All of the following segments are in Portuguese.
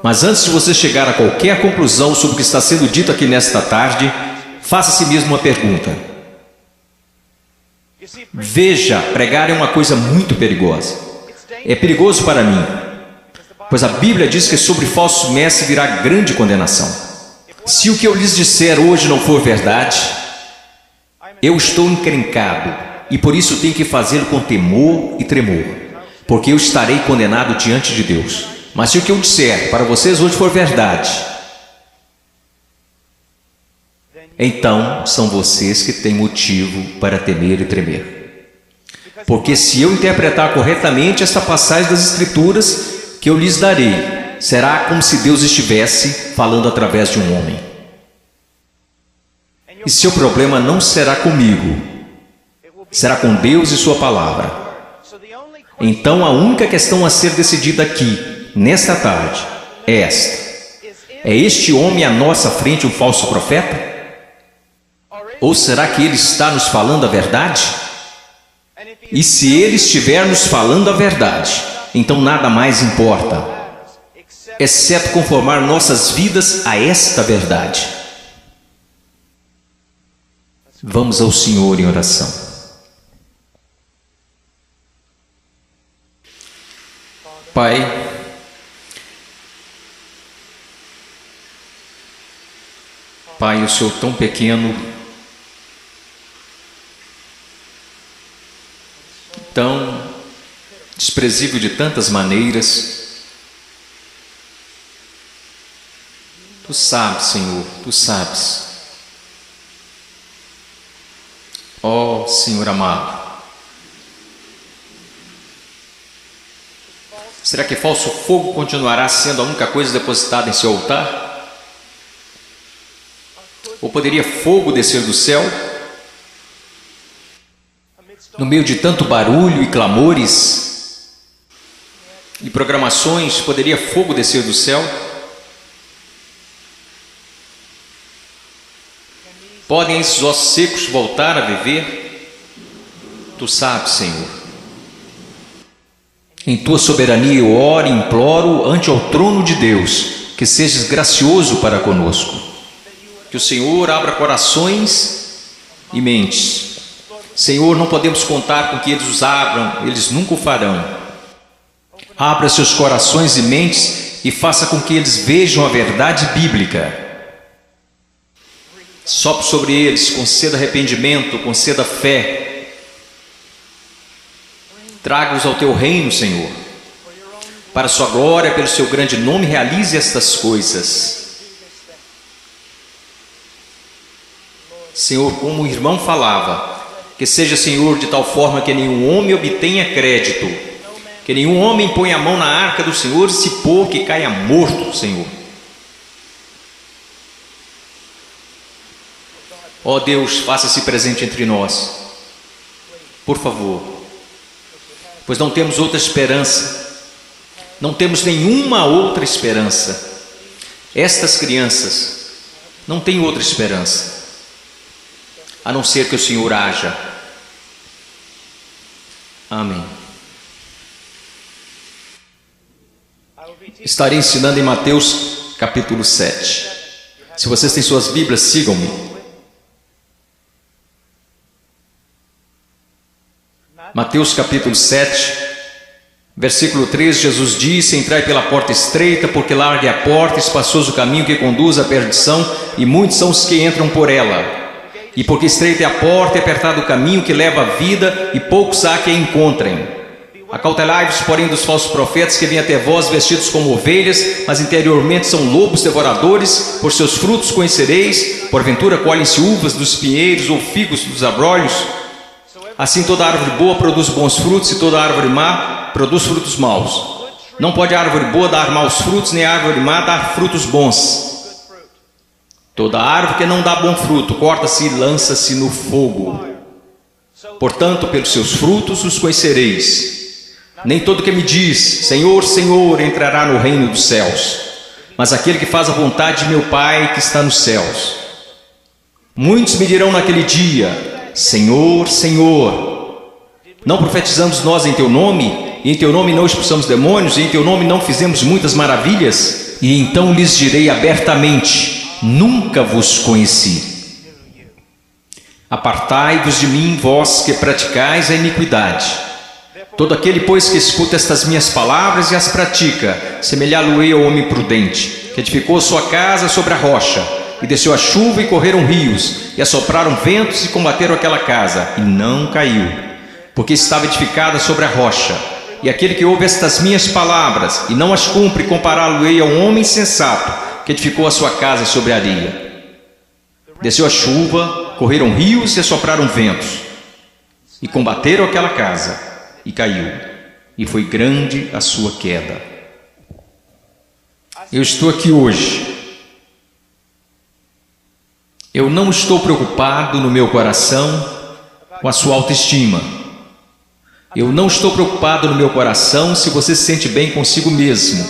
Mas antes de você chegar a qualquer conclusão sobre o que está sendo dito aqui nesta tarde, faça a si mesmo uma pergunta. Veja, pregar é uma coisa muito perigosa. É perigoso para mim, pois a Bíblia diz que sobre falsos mestres virá grande condenação. Se o que eu lhes disser hoje não for verdade, eu estou encrencado e por isso tenho que fazê-lo com temor e tremor, porque eu estarei condenado diante de Deus. Mas se o que eu disser para vocês hoje for verdade, então são vocês que têm motivo para temer e tremer. Porque se eu interpretar corretamente esta passagem das Escrituras que eu lhes darei, será como se Deus estivesse falando através de um homem. E seu problema não será comigo, será com Deus e sua palavra. Então a única questão a ser decidida aqui, nesta tarde, é esta: é este homem à nossa frente um falso profeta? Ou será que ele está nos falando a verdade? E se ele estiver nos falando a verdade, então nada mais importa, exceto conformar nossas vidas a esta verdade. Vamos ao Senhor em oração. Pai, Pai, o Senhor tão pequeno, tão desprezível de tantas maneiras. Tu sabes, Senhor, Tu sabes. Ó Senhor amado, será que falso fogo continuará sendo a única coisa depositada em seu altar? Ou poderia fogo descer do céu? No meio de tanto barulho e clamores e programações, poderia fogo descer do céu? Podem esses ossos secos voltar a viver? Tu sabes, Senhor. Em Tua soberania eu oro e imploro ante ao trono de Deus, que sejas gracioso para conosco. Que o Senhor abra corações e mentes. Senhor, não podemos contar com que eles os abram, eles nunca o farão. Abra seus corações e mentes e faça com que eles vejam a verdade bíblica. Sopre sobre eles, conceda arrependimento, conceda fé. Traga-os ao Teu reino, Senhor. Para a Sua glória, pelo Seu grande nome, realize estas coisas. Senhor, como o irmão falava, que seja, Senhor, de tal forma que nenhum homem obtenha crédito, que nenhum homem ponha a mão na arca do Senhor e se pôr que caia morto, Senhor. Ó Deus, faça-se presente entre nós, por favor, pois não temos outra esperança, não temos nenhuma outra esperança. Estas crianças não têm outra esperança, a não ser que o Senhor haja. Amém. Estarei ensinando em Mateus capítulo 7. Se vocês têm suas Bíblias, sigam-me. Mateus capítulo 7, versículo 3, Jesus disse: entrai pela porta estreita, porque larga é a porta, espaçoso o caminho que conduz à perdição, e muitos são os que entram por ela. E porque estreita é a porta e apertado o caminho que leva à vida, e poucos há que a encontrem. Acautelai-vos, porém, dos falsos profetas que vêm até vós vestidos como ovelhas, mas interiormente são lobos devoradores. Por seus frutos conhecereis. Porventura colhem-se uvas dos pinheiros ou figos dos abrolhos? Assim toda árvore boa produz bons frutos, e toda árvore má produz frutos maus. Não pode a árvore boa dar maus frutos, nem a árvore má dar frutos bons. Toda árvore que não dá bom fruto, corta-se e lança-se no fogo. Portanto, pelos seus frutos os conhecereis. Nem todo que me diz, Senhor, Senhor, entrará no reino dos céus, mas aquele que faz a vontade de meu Pai que está nos céus. Muitos me dirão naquele dia: Senhor, Senhor, não profetizamos nós em Teu nome? E em Teu nome não expulsamos demônios? E em Teu nome não fizemos muitas maravilhas? E então lhes direi abertamente: nunca vos conheci. Apartai-vos de mim, vós que praticais a iniquidade. Todo aquele, pois, que escuta estas minhas palavras e as pratica, semelhá-lo-ei ao homem prudente, que edificou sua casa sobre a rocha, e desceu a chuva e correram rios, e assopraram ventos e combateram aquela casa, e não caiu, porque estava edificada sobre a rocha. E aquele que ouve estas minhas palavras e não as cumpre, compará-lo-ei a um homem sensato, que edificou a sua casa sobre a areia. Desceu a chuva, correram rios e assopraram ventos, e combateram aquela casa, e caiu, e foi grande a sua queda. Eu estou aqui hoje. Eu não estou preocupado no meu coração com a sua autoestima. Eu não estou preocupado no meu coração se você se sente bem consigo mesmo,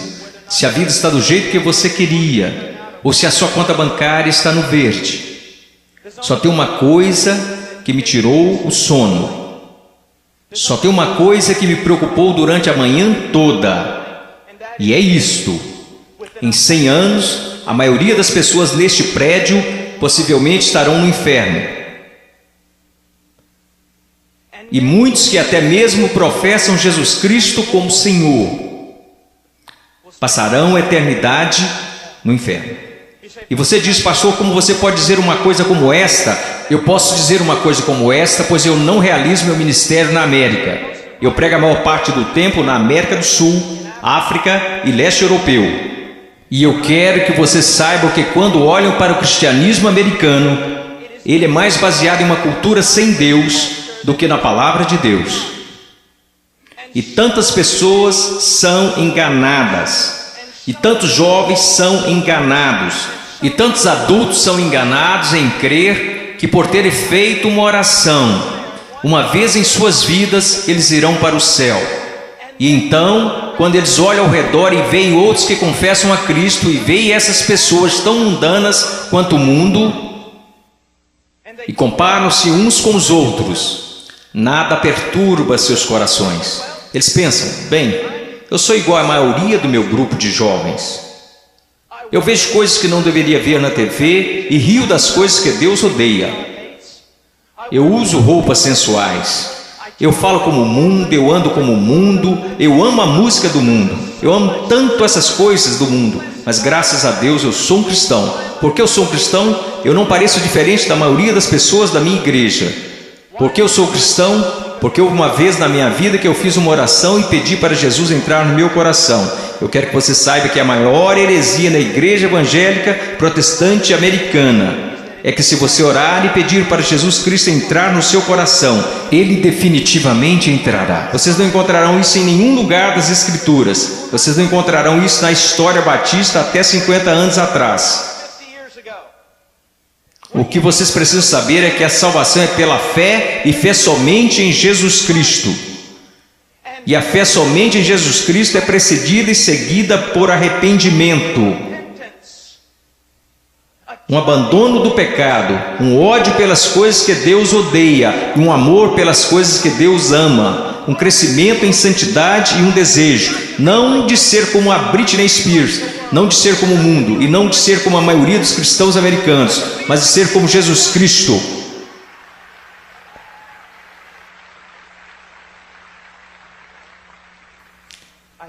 se a vida está do jeito que você queria, ou se a sua conta bancária está no verde. Só tem uma coisa que me tirou o sono. Só tem uma coisa que me preocupou durante a manhã toda, e é isto: em 100 anos, a maioria das pessoas neste prédio possivelmente estarão no inferno. E muitos que até mesmo professam Jesus Cristo como Senhor passarão a eternidade no inferno. E você diz: pastor, como você pode dizer uma coisa como esta? Eu posso dizer uma coisa como esta, pois eu não realizo meu ministério na América. Eu prego a maior parte do tempo na América do Sul, África e leste europeu. E eu quero que você saiba que quando olham para o cristianismo americano, ele é mais baseado em uma cultura sem Deus do que na palavra de Deus. E tantas pessoas são enganadas, e tantos jovens são enganados, e tantos adultos são enganados em crer que por terem feito uma oração uma vez em suas vidas, eles irão para o céu. E então, quando eles olham ao redor e veem outros que confessam a Cristo, e veem essas pessoas tão mundanas quanto o mundo, e comparam-se uns com os outros, nada perturba seus corações. Eles pensam: bem, eu sou igual à maioria do meu grupo de jovens. Eu vejo coisas que não deveria ver na TV e rio das coisas que Deus odeia. Eu uso roupas sensuais. Eu falo como o mundo, eu ando como o mundo, eu amo a música do mundo. Eu amo tanto essas coisas do mundo, mas graças a Deus eu sou um cristão. Porque eu sou um cristão, eu não pareço diferente da maioria das pessoas da minha igreja. Porque eu sou cristão? Porque houve uma vez na minha vida que eu fiz uma oração e pedi para Jesus entrar no meu coração. Eu quero que você saiba que a maior heresia na igreja evangélica protestante americana é que se você orar e pedir para Jesus Cristo entrar no seu coração, Ele definitivamente entrará. Vocês não encontrarão isso em nenhum lugar das Escrituras. Vocês não encontrarão isso na história batista até 50 anos atrás. O que vocês precisam saber é que a salvação é pela fé, e fé somente em Jesus Cristo. E a fé somente em Jesus Cristo é precedida e seguida por arrependimento, um abandono do pecado, um ódio pelas coisas que Deus odeia, e um amor pelas coisas que Deus ama, um crescimento em santidade e um desejo, não de ser como a Britney Spears, não de ser como o mundo, e não de ser como a maioria dos cristãos americanos, mas de ser como Jesus Cristo.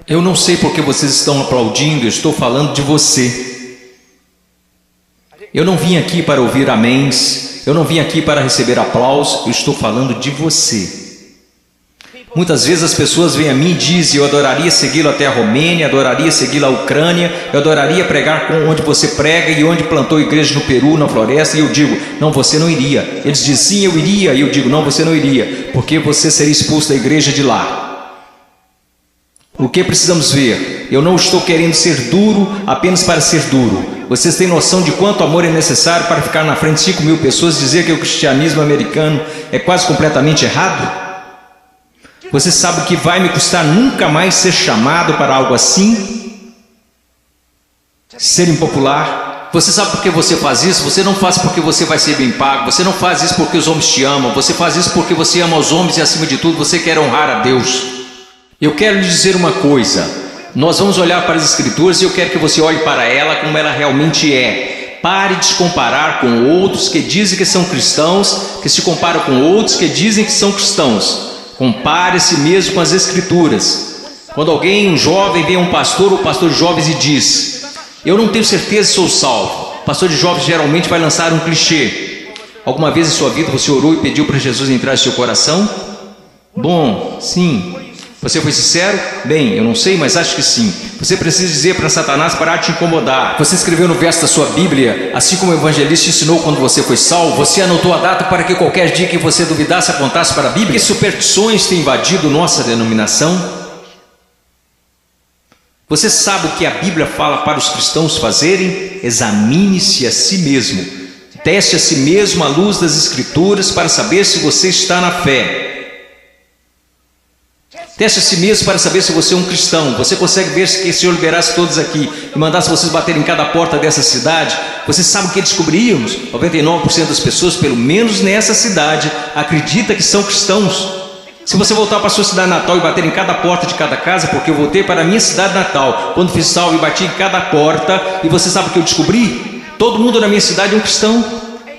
Eu não sei porque vocês estão aplaudindo, eu estou falando de você. Eu não vim aqui para ouvir améns, eu não vim aqui para receber aplausos, eu estou falando de você. Muitas vezes as pessoas vêm a mim e dizem: eu adoraria segui-lo até a Romênia, adoraria segui-lo à Ucrânia, eu adoraria pregar onde você prega e onde plantou igreja no Peru, na floresta. E eu digo: não, você não iria. Eles dizem: sim, eu iria. E eu digo: não, você não iria, porque você seria expulso da igreja de lá. O que precisamos ver? Eu não estou querendo ser duro apenas para ser duro. Vocês têm noção de quanto amor é necessário para ficar na frente de 5.000 pessoas e dizer que o cristianismo americano é quase completamente errado? Você sabe o que vai me custar nunca mais ser chamado para algo assim? Ser impopular? Você sabe por que você faz isso? Você não faz porque você vai ser bem pago. Você não faz isso porque os homens te amam. Você faz isso porque você ama os homens e, acima de tudo, você quer honrar a Deus. Eu quero lhe dizer uma coisa: Nós vamos olhar para as Escrituras e eu quero que você olhe para ela como ela realmente é. Pare de se comparar com outros que dizem que são cristãos, que se comparam com outros que dizem que são cristãos. Compare a si mesmo com as Escrituras. Quando alguém, um jovem, vem a um pastor ou pastor de jovens e diz: eu não tenho certeza se sou salvo. O pastor de jovens geralmente vai lançar um clichê. Alguma vez em sua vida você orou e pediu para Jesus entrar em seu coração? Bom, sim. Você foi sincero? Bem, eu não sei, mas acho que sim. Você precisa dizer para Satanás parar de te incomodar. Você escreveu no verso da sua Bíblia, assim como o evangelista ensinou quando você foi salvo. Você anotou a data para que qualquer dia que você duvidasse apontasse para a Bíblia. Que superstições têm invadido nossa denominação? Você sabe o que a Bíblia fala para os cristãos fazerem? Examine-se a si mesmo. Teste a si mesmo à luz das Escrituras para saber se você está na fé. Teste a si mesmo para saber se você é um cristão. Você consegue ver se o Senhor liberasse todos aqui e mandasse vocês baterem em cada porta dessa cidade? Você sabe o que descobrimos? 99% das pessoas, pelo menos nessa cidade, acredita que são cristãos. Se você voltar para a sua cidade natal e bater em cada porta de cada casa, porque eu voltei para a minha cidade natal, quando fiz salvo e bati em cada porta, e você sabe o que eu descobri? Todo mundo na minha cidade é um cristão.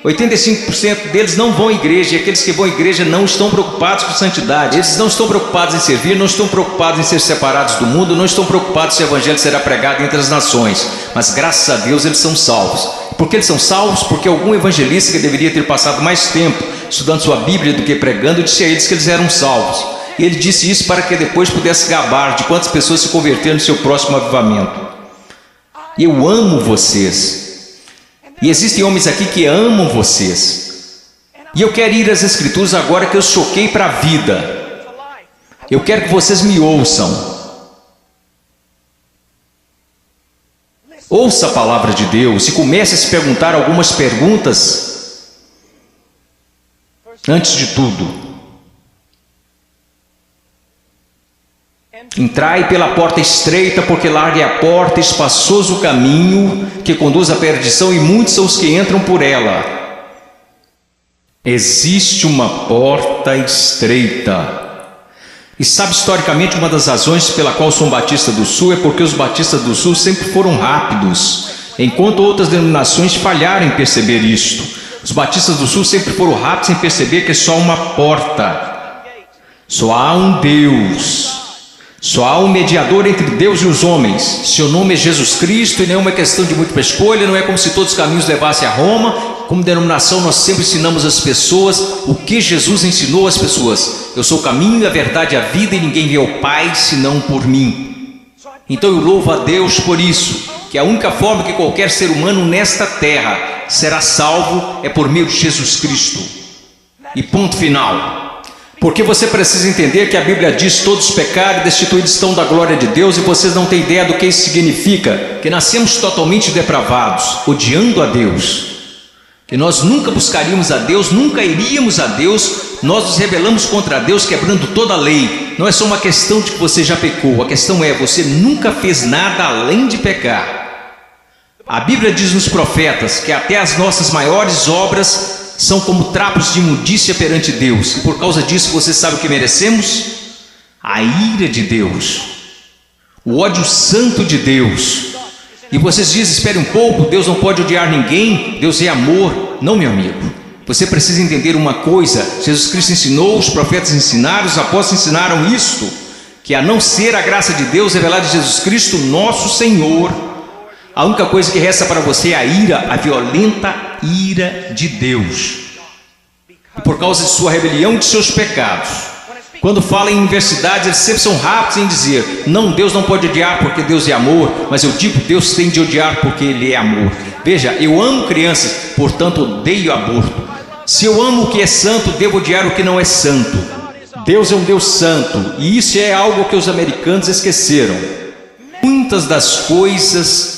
85% deles não vão à igreja, e aqueles que vão à igreja não estão preocupados com santidade. Eles não estão preocupados em servir, não estão preocupados em ser separados do mundo, não estão preocupados se o evangelho será pregado entre as nações. Mas graças a Deus eles são salvos. Por que eles são salvos? Porque algum evangelista que deveria ter passado mais tempo estudando sua Bíblia do que pregando disse a eles que eles eram salvos. E ele disse isso para que depois pudesse gabar de quantas pessoas se converteram no seu próximo avivamento. Eu amo vocês. E existem homens aqui que amam vocês. E eu quero ir às Escrituras agora que eu choquei para a vida. Eu quero que vocês me ouçam. Ouça a palavra de Deus e comece a se perguntar algumas perguntas. Antes de tudo, entrai pela porta estreita, porque larga é a porta, espaçoso o caminho que conduz à perdição, e muitos são os que entram por ela. Existe uma porta estreita. E sabe, historicamente, uma das razões pela qual sou um batista do Sul é porque os batistas do Sul sempre foram rápidos, enquanto outras denominações falharam em perceber isto. Os batistas do Sul sempre foram rápidos em perceber que é só uma porta. Só há um Deus. Só há um mediador entre Deus e os homens. Seu nome é Jesus Cristo, e não é uma questão de múltipla escolha. Não é como se todos os caminhos levassem a Roma. Como denominação, nós sempre ensinamos às pessoas o que Jesus ensinou às pessoas. Eu sou o caminho, a verdade e a vida, e ninguém vê ao Pai senão por mim. Então eu louvo a Deus por isso, que a única forma que qualquer ser humano nesta terra será salvo é por meio de Jesus Cristo. E ponto final. Porque você precisa entender que a Bíblia diz: todos pecaram e destituídos estão da glória de Deus, e vocês não têm ideia do que isso significa. Que nascemos totalmente depravados, odiando a Deus. Que nós nunca buscaríamos a Deus, nunca iríamos a Deus. Nós nos rebelamos contra Deus, quebrando toda a lei. Não é só uma questão de que você já pecou. A questão é: você nunca fez nada além de pecar. A Bíblia diz nos profetas que até as nossas maiores obras são como trapos de imundícia perante Deus. E por causa disso, você sabe o que merecemos? A ira de Deus, o ódio santo de Deus. E vocês dizem: espere um pouco, Deus não pode odiar ninguém, Deus é amor. Não, meu amigo, você precisa entender uma coisa: Jesus Cristo ensinou, os profetas ensinaram, os apóstolos ensinaram isto, que a não ser a graça de Deus revelada em Jesus Cristo, nosso Senhor, a única coisa que resta para você é a ira, a violenta ira de Deus. E por causa de sua rebelião e de seus pecados, quando falam em universidades, eles sempre são rápidos em dizer: não, Deus não pode odiar porque Deus é amor. Mas eu digo: Deus tem de odiar porque Ele é amor. Veja, eu amo crianças, portanto odeio aborto. Se eu amo o que é santo, devo odiar o que não é santo. Deus é um Deus santo, e isso é algo que os americanos esqueceram. Muitas das coisas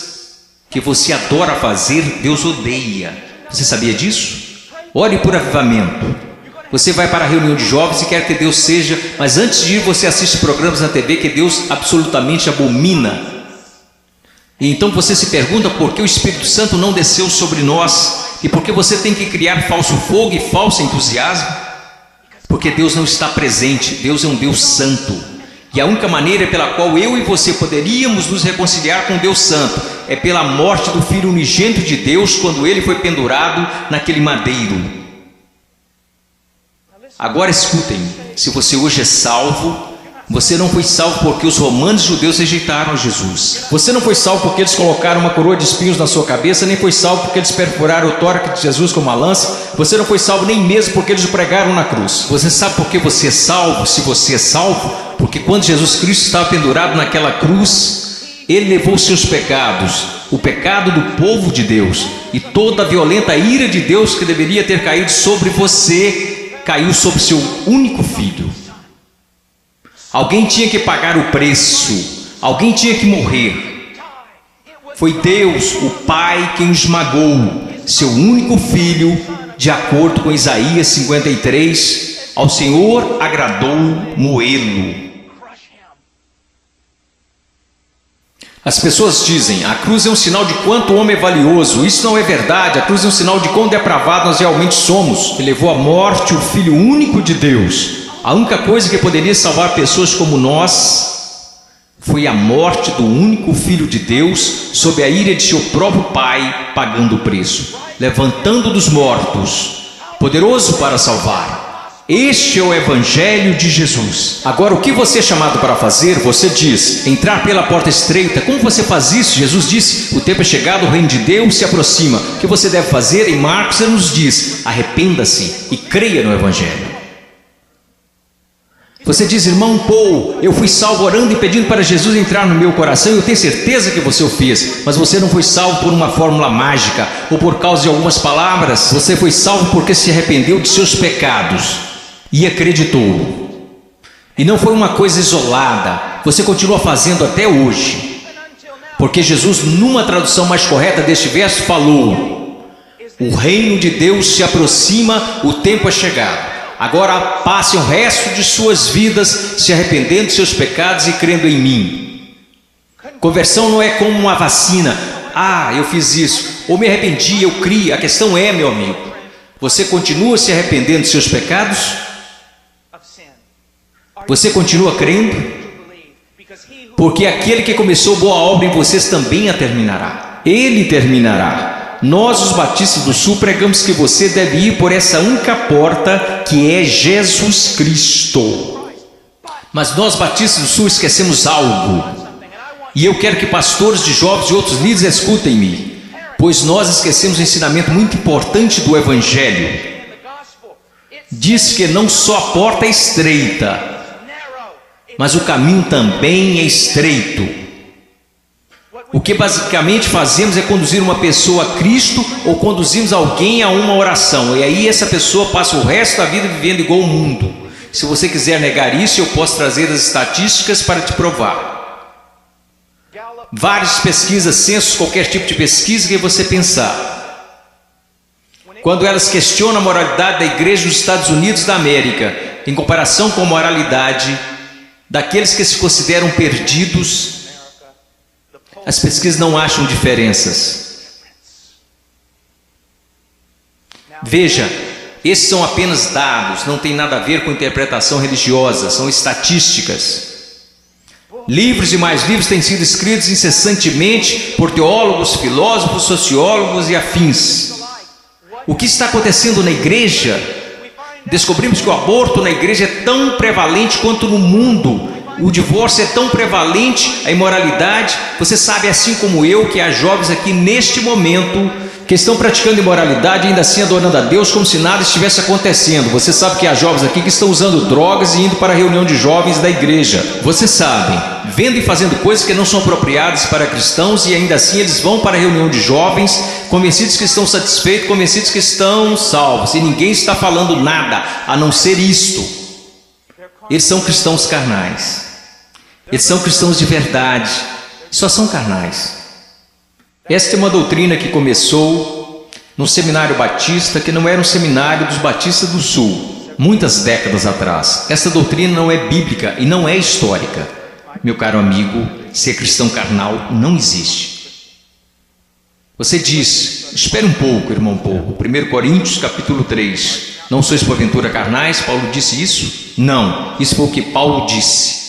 que você adora fazer, Deus odeia. Você sabia disso? Ore por avivamento. Você vai para a reunião de jovens e quer que Deus seja, mas antes de ir você assiste programas na TV que Deus absolutamente abomina. E então você se pergunta por que o Espírito Santo não desceu sobre nós, e por que você tem que criar falso fogo e falso entusiasmo? Porque Deus não está presente. Deus é um Deus santo. E a única maneira pela qual eu e você poderíamos nos reconciliar com Deus Santo é pela morte do Filho unigênito de Deus, quando ele foi pendurado naquele madeiro. Agora escutem, se você hoje é salvo, você não foi salvo porque os romanos e judeus rejeitaram Jesus. Você não foi salvo porque eles colocaram uma coroa de espinhos na sua cabeça, nem foi salvo porque eles perfuraram o tórax de Jesus com uma lança. Você não foi salvo nem mesmo porque eles o pregaram na cruz. Você sabe por que você é salvo? Se você é salvo, porque quando Jesus Cristo estava pendurado naquela cruz, ele levou seus pecados, o pecado do povo de Deus, e toda a violenta ira de Deus que deveria ter caído sobre você, caiu sobre seu único filho. Alguém tinha que pagar o preço, alguém tinha que morrer. Foi Deus, o Pai, quem esmagou seu único filho, de acordo com Isaías 53, ao Senhor agradou moê-lo. As pessoas dizem, a cruz é um sinal de quanto o homem é valioso. Isso não é verdade. A cruz é um sinal de quão depravado nós realmente somos. Ele levou à morte o Filho único de Deus. A única coisa que poderia salvar pessoas como nós foi a morte do único Filho de Deus, sob a ira de seu próprio Pai, pagando o preço, levantando dos mortos, poderoso para salvar. Este é o Evangelho de Jesus. Agora, o que você é chamado para fazer? Você diz, entrar pela porta estreita. Como você faz isso? Jesus disse, o tempo é chegado, o reino de Deus se aproxima. O que você deve fazer? Em Marcos ele nos diz, arrependa-se e creia no Evangelho. Você diz, irmão Paul, eu fui salvo orando e pedindo para Jesus entrar no meu coração. Eu tenho certeza que você o fez, mas você não foi salvo por uma fórmula mágica ou por causa de algumas palavras. Você foi salvo porque se arrependeu de seus pecados e acreditou. E não foi uma coisa isolada, você continua fazendo até hoje, porque Jesus, numa tradução mais correta deste verso, falou, o reino de Deus se aproxima, o tempo é chegado. Agora passem o resto de suas vidas se arrependendo de seus pecados e crendo em mim. Conversão não é como uma vacina. Ah, eu fiz isso, ou me arrependi, eu criei. A questão é, meu amigo, você continua se arrependendo de seus pecados? Você continua crendo? Porque aquele que começou boa obra em vocês também a terminará. Ele terminará. Nós, os batistas do Sul, pregamos que você deve ir por essa única porta, que é Jesus Cristo. Mas nós, batistas do Sul, esquecemos algo. E eu quero que pastores de jovens e outros líderes escutem-me, pois nós esquecemos um ensinamento muito importante do Evangelho. Diz que não só a porta é estreita, mas o caminho também é estreito. O que basicamente fazemos é conduzir uma pessoa a Cristo ou conduzimos alguém a uma oração. E aí essa pessoa passa o resto da vida vivendo igual ao mundo. Se você quiser negar isso, eu posso trazer as estatísticas para te provar. Várias pesquisas, censos, qualquer tipo de pesquisa que você pensar. Quando elas questionam a moralidade da igreja nos Estados Unidos da América, em comparação com a moralidade daqueles que se consideram perdidos, as pesquisas não acham diferenças. Veja, esses são apenas dados, não tem nada a ver com interpretação religiosa, são estatísticas. Livros e mais livros têm sido escritos incessantemente por teólogos, filósofos, sociólogos e afins. O que está acontecendo na igreja? Descobrimos que o aborto na igreja é tão prevalente quanto no mundo. O divórcio é tão prevalente, a imoralidade. Você sabe, assim como eu, que há jovens aqui neste momento que estão praticando imoralidade e ainda assim adorando a Deus como se nada estivesse acontecendo. Você sabe que há jovens aqui que estão usando drogas e indo para a reunião de jovens da igreja. Você sabe, vendo e fazendo coisas que não são apropriadas para cristãos, e ainda assim eles vão para a reunião de jovens, convencidos que estão satisfeitos, convencidos que estão salvos, e ninguém está falando nada a não ser isto. Eles são cristãos carnais, eles são cristãos de verdade, só são carnais. Esta é uma doutrina que começou no seminário batista, que não era um seminário dos batistas do Sul, muitas décadas atrás. Essa doutrina não é bíblica e não é histórica. Meu caro amigo, ser cristão carnal não existe. Você diz, espere um pouco, irmão Paulo, 1 Coríntios capítulo 3, não sois porventura carnais? Paulo disse isso? Não, isso foi o que Paulo disse.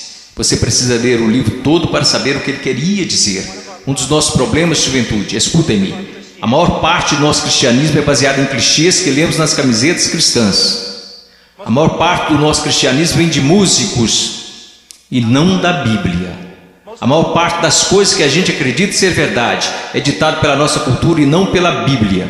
Você precisa ler o livro todo para saber o que ele queria dizer. Um dos nossos problemas, juventude, escutem-me, a maior parte do nosso cristianismo é baseada em clichês que lemos nas camisetas cristãs. A maior parte do nosso cristianismo vem de músicos e não da Bíblia. A maior parte das coisas que a gente acredita ser verdade é ditado pela nossa cultura e não pela Bíblia.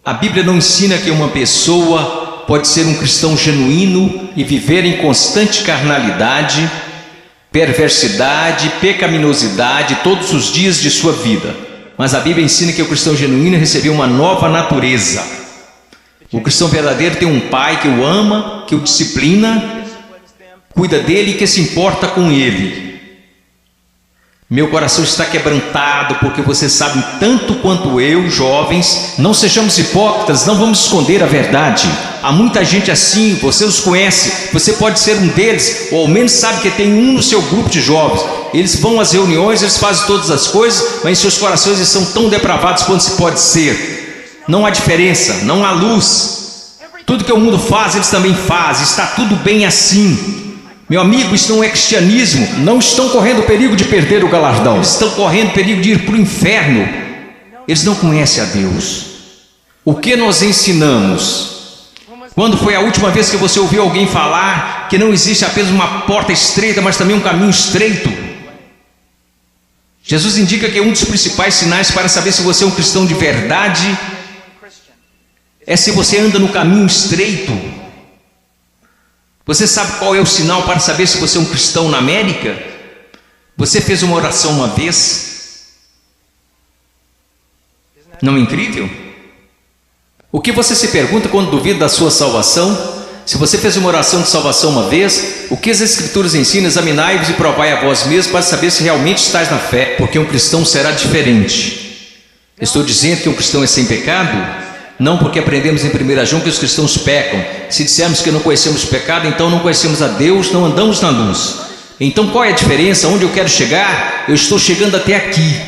A Bíblia não ensina que uma pessoa pode ser um cristão genuíno e viver em constante carnalidade, perversidade, pecaminosidade todos os dias de sua vida. Mas a Bíblia ensina que o cristão genuíno recebeu uma nova natureza. O cristão verdadeiro tem um pai que o ama, que o disciplina, cuida dele e que se importa com ele. Meu coração está quebrantado porque você sabe tanto quanto eu, jovens. Não sejamos hipócritas, não vamos esconder a verdade. Há muita gente assim, você os conhece, você pode ser um deles, ou ao menos sabe que tem um no seu grupo de jovens. Eles vão às reuniões, eles fazem todas as coisas, mas em seus corações eles são tão depravados quanto se pode ser. Não há diferença, não há luz. Tudo que o mundo faz, eles também fazem, está tudo bem assim. Meu amigo, isso não é cristianismo. Não estão correndo o perigo de perder o galardão, eles estão correndo o perigo de ir para o inferno. Eles não conhecem a Deus. O que nós ensinamos? Quando foi a última vez que você ouviu alguém falar que não existe apenas uma porta estreita, mas também um caminho estreito? Jesus indica que um dos principais sinais para saber se você é um cristão de verdade é se você anda no caminho estreito. Você sabe qual é o sinal para saber se você é um cristão na América? Você fez uma oração uma vez? Não é incrível? O que você se pergunta quando duvida da sua salvação? Se você fez uma oração de salvação uma vez, o que as Escrituras ensinam? Examinai-vos e provai a vós mesmos para saber se realmente estáis na fé, porque um cristão será diferente. Estou dizendo que um cristão é sem pecado? Não, porque aprendemos em 1 João que os cristãos pecam. Se dissermos que não conhecemos o pecado, então não conhecemos a Deus, não andamos na luz. Então qual é a diferença? Onde eu quero chegar? Eu estou chegando até aqui.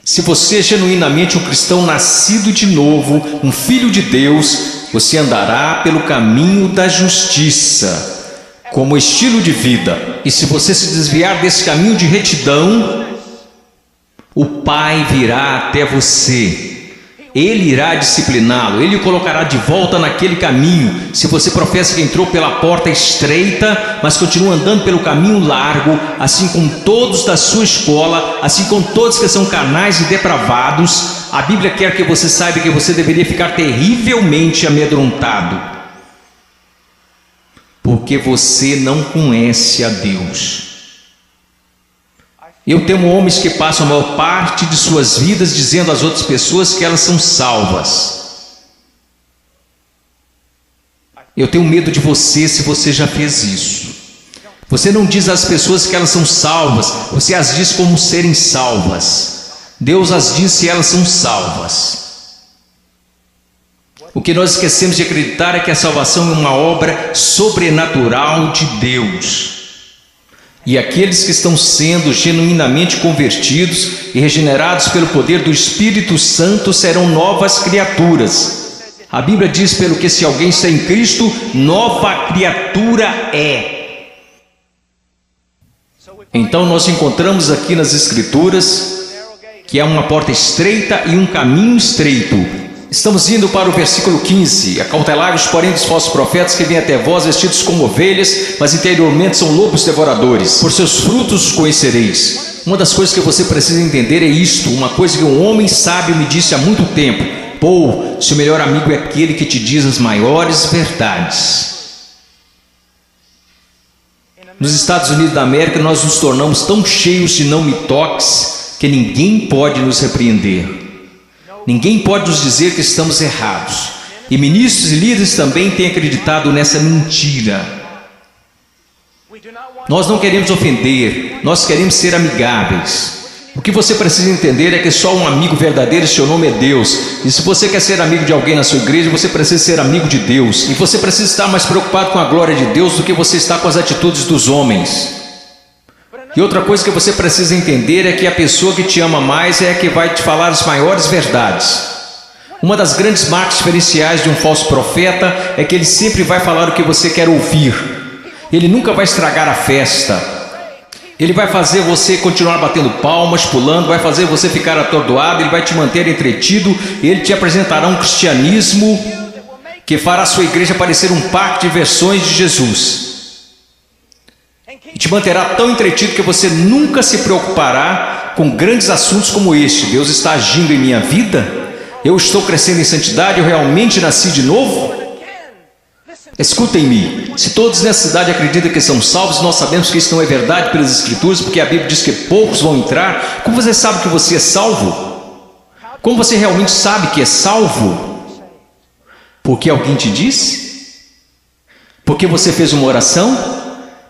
Se você é genuinamente um cristão nascido de novo, um filho de Deus, você andará pelo caminho da justiça, como estilo de vida. E se você se desviar desse caminho de retidão, o Pai virá até você. Ele irá discipliná-lo, ele o colocará de volta naquele caminho. Se você professa que entrou pela porta estreita, mas continua andando pelo caminho largo, assim como todos da sua escola, assim como todos que são carnais e depravados, a Bíblia quer que você saiba que você deveria ficar terrivelmente amedrontado, porque você não conhece a Deus. Eu temo homens que passam a maior parte de suas vidas dizendo às outras pessoas que elas são salvas. Eu tenho medo de você se você já fez isso. Você não diz às pessoas que elas são salvas, você as diz como serem salvas. Deus as diz se elas são salvas. O que nós esquecemos de acreditar é que a salvação é uma obra sobrenatural de Deus. E aqueles que estão sendo genuinamente convertidos e regenerados pelo poder do Espírito Santo serão novas criaturas. A Bíblia diz, pelo que se alguém está em Cristo, nova criatura é. Então nós encontramos aqui nas Escrituras que há uma porta estreita e um caminho estreito. Estamos indo para o versículo 15. Acautelai-vos, porém, dos falsos profetas que vêm até vós vestidos como ovelhas, mas interiormente são lobos devoradores. Por seus frutos os conhecereis. Uma das coisas que você precisa entender é isto, uma coisa que um homem sábio me disse há muito tempo: Paul, seu melhor amigo é aquele que te diz as maiores verdades. Nos Estados Unidos da América nós nos tornamos tão cheios de não me toques que ninguém pode nos repreender. Ninguém pode nos dizer que estamos errados. E ministros e líderes também têm acreditado nessa mentira. Nós não queremos ofender, nós queremos ser amigáveis. O que você precisa entender é que só um amigo verdadeiro, seu nome é Deus. E se você quer ser amigo de alguém na sua igreja, você precisa ser amigo de Deus. E você precisa estar mais preocupado com a glória de Deus do que você está com as atitudes dos homens. E outra coisa que você precisa entender é que a pessoa que te ama mais é a que vai te falar as maiores verdades. Uma das grandes marcas diferenciais de um falso profeta é que ele sempre vai falar o que você quer ouvir. Ele nunca vai estragar a festa. Ele vai fazer você continuar batendo palmas, pulando, vai fazer você ficar atordoado, ele vai te manter entretido, ele te apresentará um cristianismo que fará a sua igreja parecer um parque de versões de Jesus. E te manterá tão entretido que você nunca se preocupará com grandes assuntos como este. Deus está agindo em minha vida? Eu estou crescendo em santidade? Eu realmente nasci de novo? Escutem-me, se todos nessa cidade acreditam que são salvos, nós sabemos que isso não é verdade pelas Escrituras, porque a Bíblia diz que poucos vão entrar. Como você sabe que você é salvo? Como você realmente sabe que é salvo? Porque alguém te disse? Porque você fez uma oração?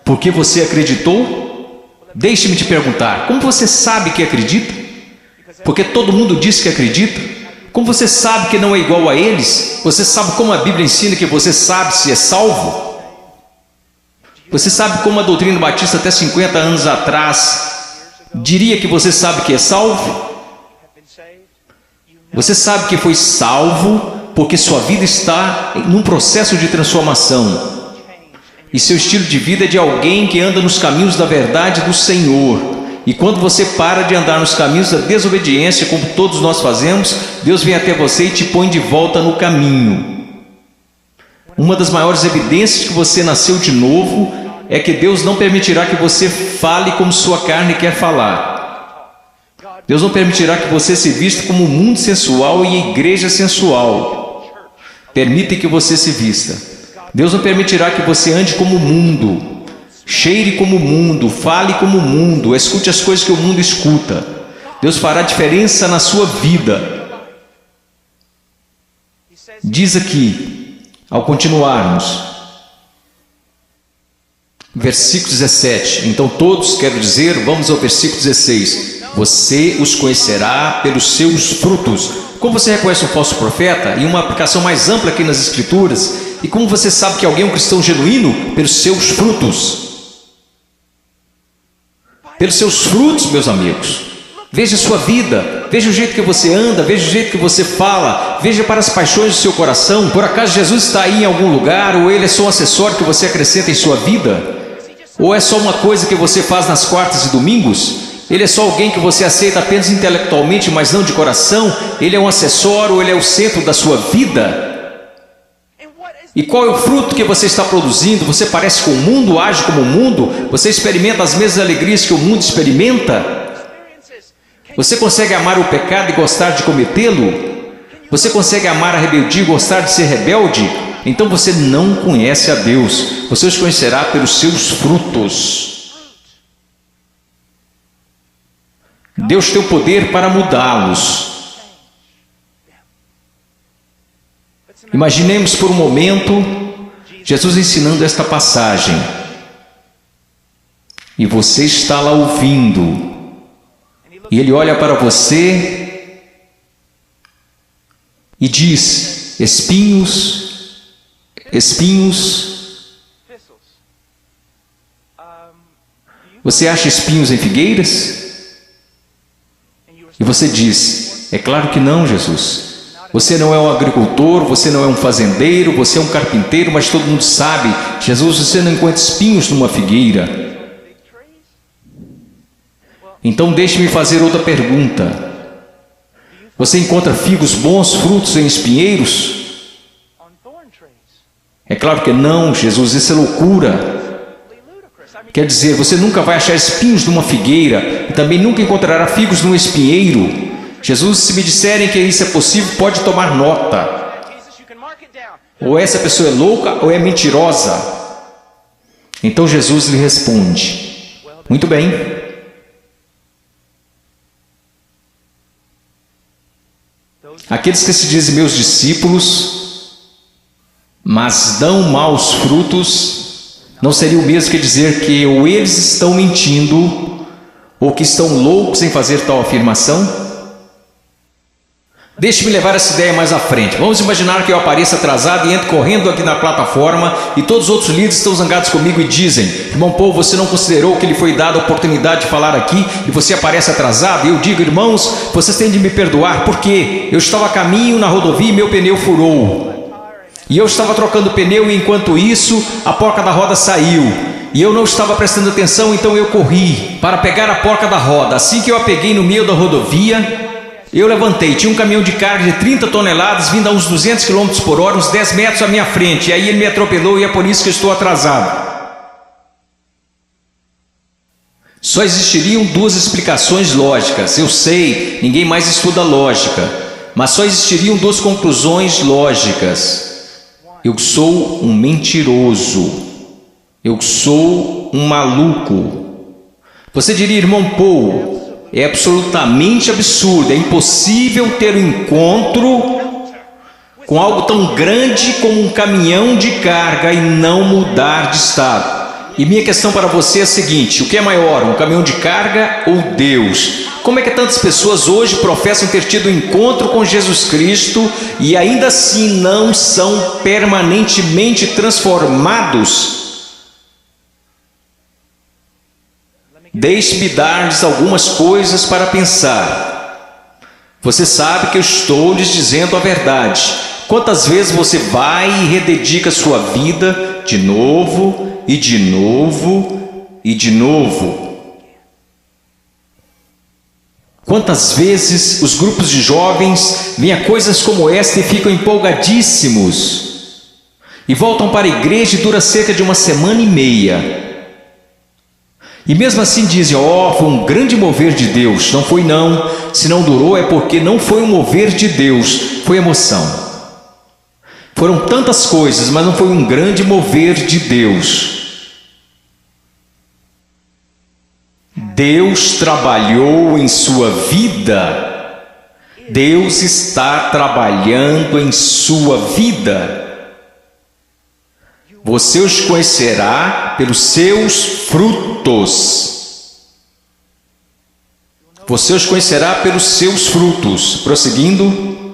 Porque você acreditou? Deixe-me te perguntar, como você sabe que acredita? Porque todo mundo diz que acredita. Como você sabe que não é igual a eles? Você sabe como a Bíblia ensina que você sabe se é salvo? Você sabe como a doutrina batista até 50 anos atrás diria que você sabe que é salvo? Você sabe que foi salvo porque sua vida está num processo de transformação. E seu estilo de vida é de alguém que anda nos caminhos da verdade do Senhor. E quando você para de andar nos caminhos da desobediência, como todos nós fazemos, Deus vem até você e te põe de volta no caminho. Uma das maiores evidências que você nasceu de novo é que Deus não permitirá que você fale como sua carne quer falar. Deus não permitirá que você se vista como o mundo sensual e a igreja sensual. Permite que você se vista. Deus não permitirá que você ande como o mundo. Cheire como o mundo, fale como o mundo, escute as coisas que o mundo escuta. Deus fará diferença na sua vida. Diz aqui, ao continuarmos, versículo 17. Então todos, quero dizer, vamos ao versículo 16. Você os conhecerá pelos seus frutos. Como você reconhece um falso profeta? E uma aplicação mais ampla aqui nas Escrituras. E como você sabe que alguém é um cristão genuíno? Pelos seus frutos. Pelos seus frutos, meus amigos. Veja a sua vida, veja o jeito que você anda, veja o jeito que você fala, veja para as paixões do seu coração. Por acaso Jesus está aí em algum lugar, ou ele é só um acessório que você acrescenta em sua vida? Ou é só uma coisa que você faz nas quartas e domingos? Ele é só alguém que você aceita apenas intelectualmente, mas não de coração? Ele é um acessório, ou ele é o centro da sua vida? E qual é o fruto que você está produzindo? Você parece com o mundo, age como o mundo? Você experimenta as mesmas alegrias que o mundo experimenta? Você consegue amar o pecado e gostar de cometê-lo? Você consegue amar a rebeldia e gostar de ser rebelde? Então você não conhece a Deus. Você os conhecerá pelos seus frutos. Deus tem o poder para mudá-los. Imaginemos por um momento Jesus ensinando esta passagem. E você está lá ouvindo. E ele olha para você e diz: espinhos, espinhos. Você acha espinhos em figueiras? E você diz: é claro que não, Jesus. Você não é um agricultor, você não é um fazendeiro, você é um carpinteiro, mas todo mundo sabe, Jesus, você não encontra espinhos numa figueira. Então deixe-me fazer outra pergunta. Você encontra figos bons, frutos em espinheiros? É claro que não, Jesus, isso é loucura. Quer dizer, você nunca vai achar espinhos numa figueira e também nunca encontrará figos num espinheiro. Jesus, se me disserem que isso é possível, pode tomar nota. Ou essa pessoa é louca ou é mentirosa. Então Jesus lhe responde: muito bem. Aqueles que se dizem meus discípulos, mas dão maus frutos, não seria o mesmo que dizer que ou eles estão mentindo, ou que estão loucos em fazer tal afirmação? Deixe-me levar essa ideia mais à frente. Vamos imaginar que eu apareça atrasado e entro correndo aqui na plataforma e todos os outros líderes estão zangados comigo e dizem: irmão Paul, você não considerou que lhe foi dada a oportunidade de falar aqui e você aparece atrasado? E eu digo: irmãos, vocês têm de me perdoar, porque eu estava a caminho na rodovia e meu pneu furou. E eu estava trocando o pneu e enquanto isso a porca da roda saiu. E eu não estava prestando atenção, então eu corri para pegar a porca da roda. Assim que eu a peguei no meio da rodovia, eu levantei, tinha um caminhão de carga de 30 toneladas vindo a uns 200 km por hora, uns 10 metros à minha frente. E aí ele me atropelou e é por isso que eu estou atrasado. Só existiriam duas explicações lógicas. Eu sei, ninguém mais estuda lógica. Mas só existiriam duas conclusões lógicas. Eu sou um mentiroso. Eu sou um maluco. Você diria: irmão Paul, é absolutamente absurdo, é impossível ter um encontro com algo tão grande como um caminhão de carga e não mudar de estado. E minha questão para você é a seguinte: o que é maior, um caminhão de carga ou Deus? Como é que tantas pessoas hoje professam ter tido um encontro com Jesus Cristo e ainda assim não são permanentemente transformados? Deixe-me dar-lhes algumas coisas para pensar. Você sabe que eu estou lhes dizendo a verdade. Quantas vezes você vai e rededica sua vida de novo, e de novo, e de novo? Quantas vezes os grupos de jovens veem a coisas como esta e ficam empolgadíssimos, e voltam para a igreja e dura cerca de uma semana e meia. E mesmo assim dizem: ó, foi um grande mover de Deus. Não foi não. Se não durou é porque não foi um mover de Deus, foi emoção. Foram tantas coisas, mas não foi um grande mover de Deus. Deus trabalhou em sua vida. Deus está trabalhando em sua vida. Você os conhecerá pelos seus frutos. Você os conhecerá pelos seus frutos. Prosseguindo.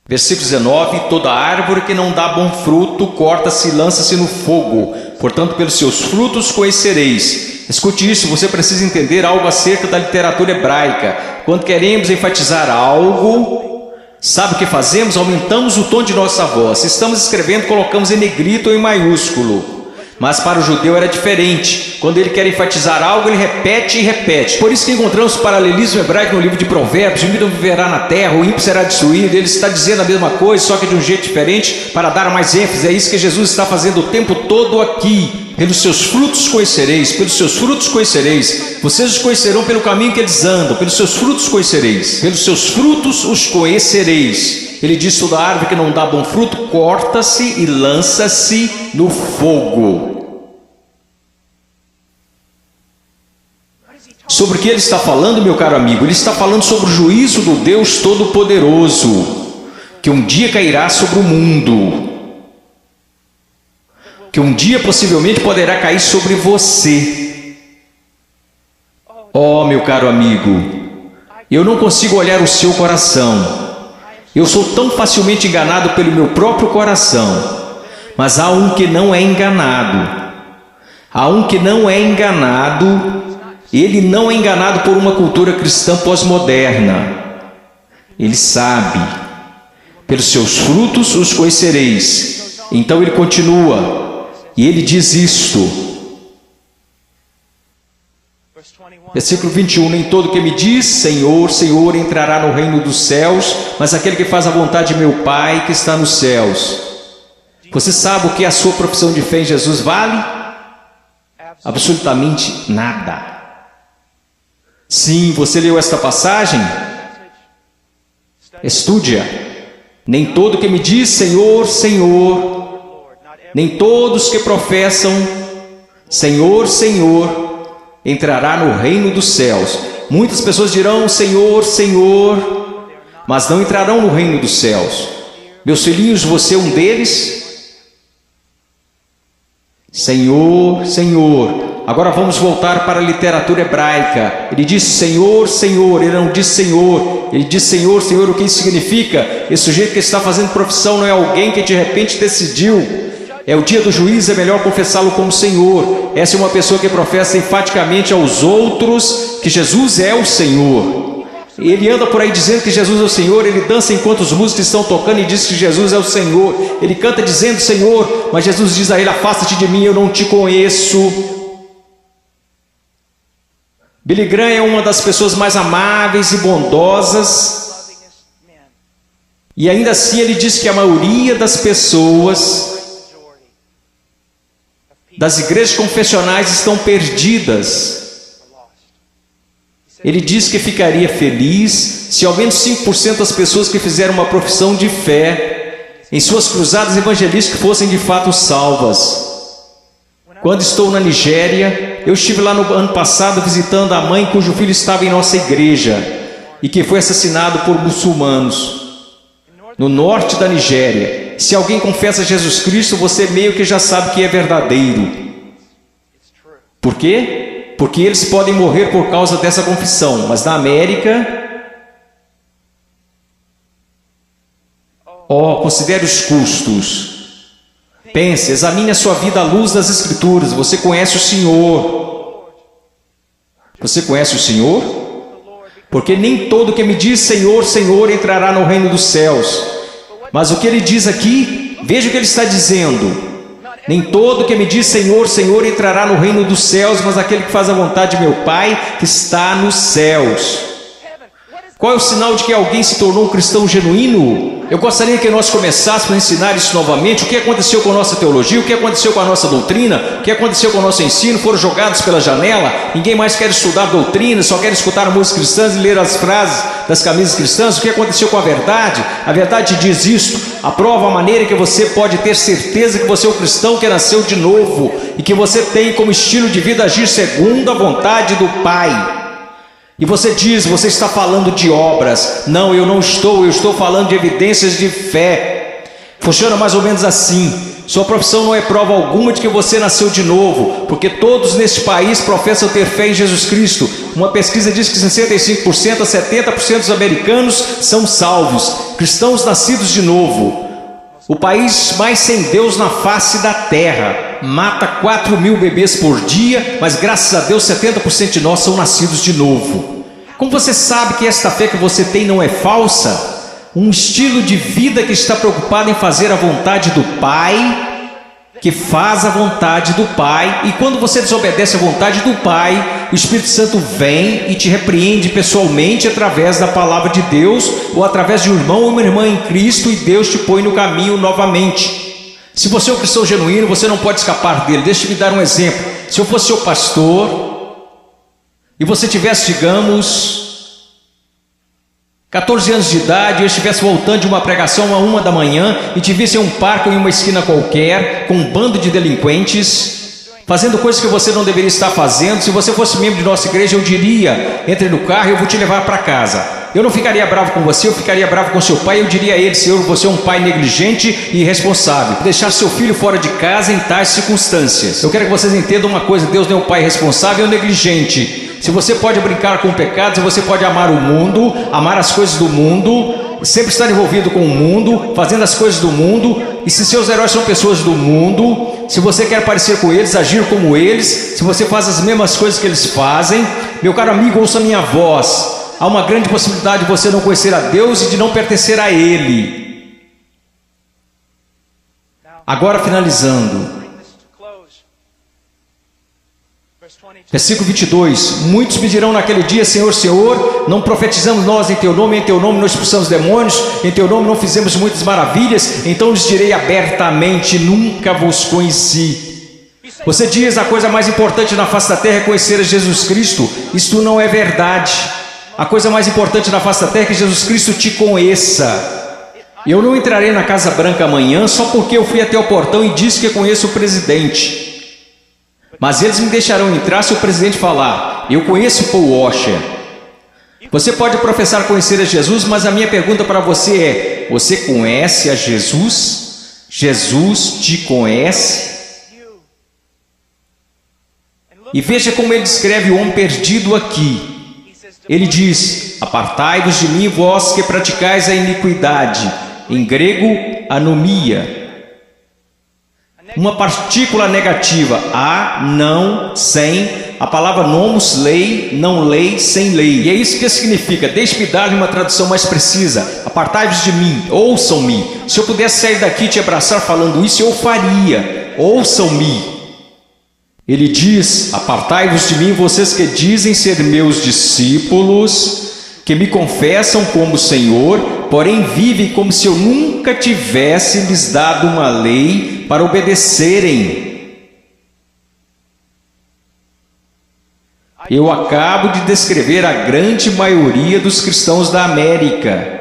Versículo 19. Toda árvore que não dá bom fruto, corta-se e lança-se no fogo. Portanto, pelos seus frutos conhecereis. Escute isso, você precisa entender algo acerca da literatura hebraica. Quando queremos enfatizar algo, sabe o que fazemos? Aumentamos o tom de nossa voz. Se estamos escrevendo, colocamos em negrito ou em maiúsculo. Mas para o judeu era diferente. Quando ele quer enfatizar algo, ele repete e repete. Por isso que encontramos o paralelismo hebraico no livro de Provérbios: o ímpio viverá na terra, o ímpio será destruído. Ele está dizendo a mesma coisa, só que de um jeito diferente, para dar mais ênfase. É isso que Jesus está fazendo o tempo todo aqui. Pelos seus frutos conhecereis, pelos seus frutos conhecereis. Vocês os conhecerão pelo caminho que eles andam, pelos seus frutos conhecereis, pelos seus frutos os conhecereis. Ele diz: toda árvore que não dá bom fruto, corta-se e lança-se no fogo. Sobre o que ele está falando, meu caro amigo? Ele está falando sobre o juízo do Deus Todo-Poderoso, que um dia cairá sobre o mundo, que um dia possivelmente poderá cair sobre você. Oh, meu caro amigo, eu não consigo olhar o seu coração. Eu sou tão facilmente enganado pelo meu próprio coração. Mas há um que não é enganado. Há um que não é enganado. Ele não é enganado por uma cultura cristã pós-moderna. Ele sabe. Pelos seus frutos os conhecereis. Então ele continua. E ele diz isto. Versículo 21. Nem todo que me diz Senhor, Senhor entrará no reino dos céus, mas aquele que faz a vontade de meu Pai que está nos céus. Você sabe o que a sua profissão de fé em Jesus vale? Absolutamente nada. Sim, você leu esta passagem? Estude-a. Nem todo que me diz Senhor, Senhor, nem todos que professam Senhor, Senhor, entrará no reino dos céus. Muitas pessoas dirão Senhor, Senhor, mas não entrarão no reino dos céus. Meus filhinhos, você é um deles? Senhor, Senhor, Agora vamos voltar para a literatura hebraica. Ele disse Senhor, Senhor, ele não disse Senhor. Ele disse Senhor, Senhor, o que isso significa? Esse sujeito que está fazendo profissão não é alguém que de repente decidiu. É o dia do juízo, é melhor confessá-lo como Senhor. Essa é uma pessoa que professa enfaticamente aos outros que Jesus é o Senhor. Ele anda por aí dizendo que Jesus é o Senhor, ele dança enquanto os músicos estão tocando e diz que Jesus é o Senhor. Ele canta dizendo Senhor, mas Jesus diz a ele, afasta-te de mim, eu não te conheço. Billy Graham é uma das pessoas mais amáveis e bondosas. E ainda assim ele diz que a maioria das pessoas das igrejas confessionais estão perdidas. Ele diz que ficaria feliz se ao menos 5% das pessoas que fizeram uma profissão de fé em suas cruzadas evangelísticas fossem de fato salvas. Quando estou na Nigéria, eu estive lá no ano passado visitando a mãe cujo filho estava em nossa igreja e que foi assassinado por muçulmanos. No norte da Nigéria, se alguém confessa Jesus Cristo, você meio que já sabe que é verdadeiro. Por quê? Porque eles podem morrer por causa dessa confissão, mas na América, considere os custos. Pense, examine a sua vida à luz das Escrituras. Você conhece o Senhor? Você conhece o Senhor? Porque nem todo que me diz Senhor, Senhor entrará no reino dos céus. Mas o que ele diz aqui, veja o que ele está dizendo. Nem todo que me diz Senhor, Senhor entrará no reino dos céus, mas aquele que faz a vontade de meu Pai que está nos céus. Qual é o sinal de que alguém se tornou um cristão genuíno? Eu gostaria que nós começássemos a ensinar isso novamente. O que aconteceu com a nossa teologia? O que aconteceu com a nossa doutrina? O que aconteceu com o nosso ensino? Foram jogados pela janela? Ninguém mais quer estudar doutrina, só quer escutar músicas cristãs e ler as frases das camisas cristãs. O que aconteceu com a verdade? A verdade diz isto. Aprova a maneira que você pode ter certeza que você é um cristão que nasceu de novo e que você tem como estilo de vida agir segundo a vontade do Pai. E você diz, você está falando de obras. Não, eu estou falando de evidências de fé. Funciona mais ou menos assim. Sua profissão não é prova alguma de que você nasceu de novo, porque todos neste país professam ter fé em Jesus Cristo. Uma pesquisa diz que 65% a 70% dos americanos são salvos, cristãos nascidos de novo. O país mais sem Deus na face da terra mata 4.000 bebês por dia, mas graças a Deus 70% de nós são nascidos de novo. Como você sabe que esta fé que você tem não é falsa? Um estilo de vida que está preocupado em fazer a vontade do Pai, que faz a vontade do Pai, e quando você desobedece a vontade do Pai, o Espírito Santo vem e te repreende pessoalmente através da palavra de Deus, ou através de um irmão ou uma irmã em Cristo, e Deus te põe no caminho novamente. Se você é um cristão genuíno, você não pode escapar dele. Deixa-me dar um exemplo. Se eu fosse seu pastor, e você tivesse, digamos, 14 anos de idade, e eu estivesse voltando de uma pregação a 1 da manhã e te visse em um parque ou em uma esquina qualquer, com um bando de delinquentes, fazendo coisas que você não deveria estar fazendo, se você fosse membro de nossa igreja, eu diria, entre no carro e eu vou te levar para casa. Eu não ficaria bravo com você, eu ficaria bravo com seu pai, eu diria a ele, Senhor, você é um pai negligente e irresponsável. Deixar seu filho fora de casa em tais circunstâncias. Eu quero que vocês entendam uma coisa, Deus não é um pai responsável ou negligente. Se você pode brincar com o pecado, se você pode amar o mundo, amar as coisas do mundo, sempre estar envolvido com o mundo, fazendo as coisas do mundo, e se seus heróis são pessoas do mundo, se você quer parecer com eles, agir como eles, se você faz as mesmas coisas que eles fazem, meu caro amigo, ouça a minha voz. Há uma grande possibilidade de você não conhecer a Deus e de não pertencer a Ele. Agora finalizando. Versículo 22. Muitos me dirão naquele dia, Senhor, Senhor, não profetizamos nós em Teu nome não expulsamos demônios, em Teu nome não fizemos muitas maravilhas? Então lhes direi abertamente, nunca vos conheci. Você diz, a coisa mais importante na face da terra é conhecer a Jesus Cristo. Isto não é verdade. A coisa mais importante na face da terra é que Jesus Cristo te conheça. Eu não entrarei na Casa Branca amanhã só porque eu fui até o portão e disse que conheço o presidente. Mas eles me deixarão entrar se o presidente falar, eu conheço Paul Washer. Você pode professar conhecer a Jesus, mas a minha pergunta para você é, você conhece a Jesus? Jesus te conhece? E veja como ele descreve o homem perdido aqui. Ele diz: apartai-vos de mim, vós que praticais a iniquidade. Em grego, anomia. Uma partícula negativa, a, não, sem. A palavra nomos, lei, não lei, sem lei. E é isso que significa. Deixe-me dar-lhe uma tradução mais precisa. Apartai-vos de mim, ouçam-me. Se eu pudesse sair daqui e te abraçar falando isso, eu faria. Ouçam-me. Ele diz: apartai-vos de mim, vocês que dizem ser meus discípulos, que me confessam como Senhor, porém vivem como se eu nunca tivesse lhes dado uma lei para obedecerem. Eu acabo de descrever a grande maioria dos cristãos da América.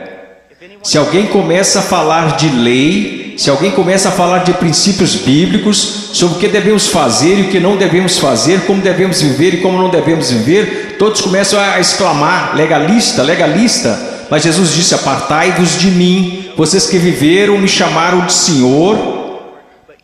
Se alguém começa a falar de lei, se alguém começa a falar de princípios bíblicos, sobre o que devemos fazer e o que não devemos fazer, como devemos viver e como não devemos viver, todos começam a exclamar: legalista, legalista. Mas Jesus disse: apartai-vos de mim, vocês que viveram, me chamaram de Senhor,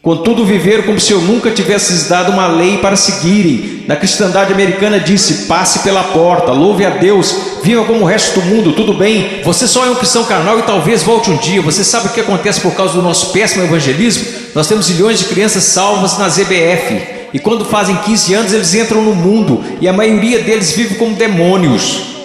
contudo viveram como se eu nunca tivesse lhes dado uma lei para seguirem. Na cristandade americana disse: passe pela porta, louve a Deus, viva como o resto do mundo, tudo bem. Você só é um cristão carnal e talvez volte um dia. Você sabe o que acontece por causa do nosso péssimo evangelismo? Nós temos milhões de crianças salvas nas EBF, e quando fazem 15 anos eles entram no mundo, e a maioria deles vive como demônios.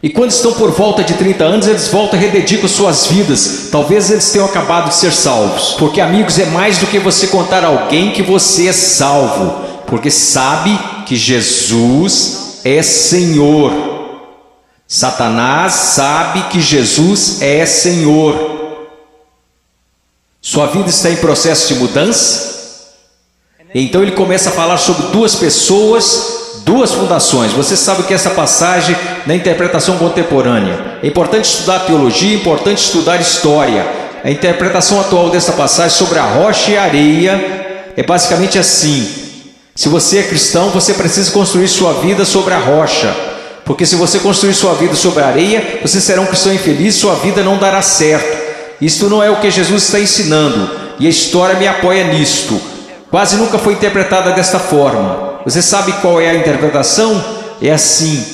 E quando estão por volta de 30 anos, eles voltam e rededicam suas vidas. Talvez eles tenham acabado de ser salvos. Porque, amigos, é mais do que você contar a alguém que você é salvo. Porque sabe que Jesus é Senhor. Satanás sabe que Jesus é Senhor. Sua vida está em processo de mudança? Então ele começa a falar sobre duas pessoas, duas fundações. Você sabe que essa passagem na interpretação contemporânea, é importante estudar teologia, é importante estudar história. A interpretação atual dessa passagem sobre a rocha e a areia é basicamente assim: se você é cristão, você precisa construir sua vida sobre a rocha, porque se você construir sua vida sobre a areia, você será um cristão infeliz, sua vida não dará certo. Isto não é o que Jesus está ensinando, e a história me apoia nisto. Quase nunca foi interpretada desta forma. Você sabe qual é a interpretação? É assim: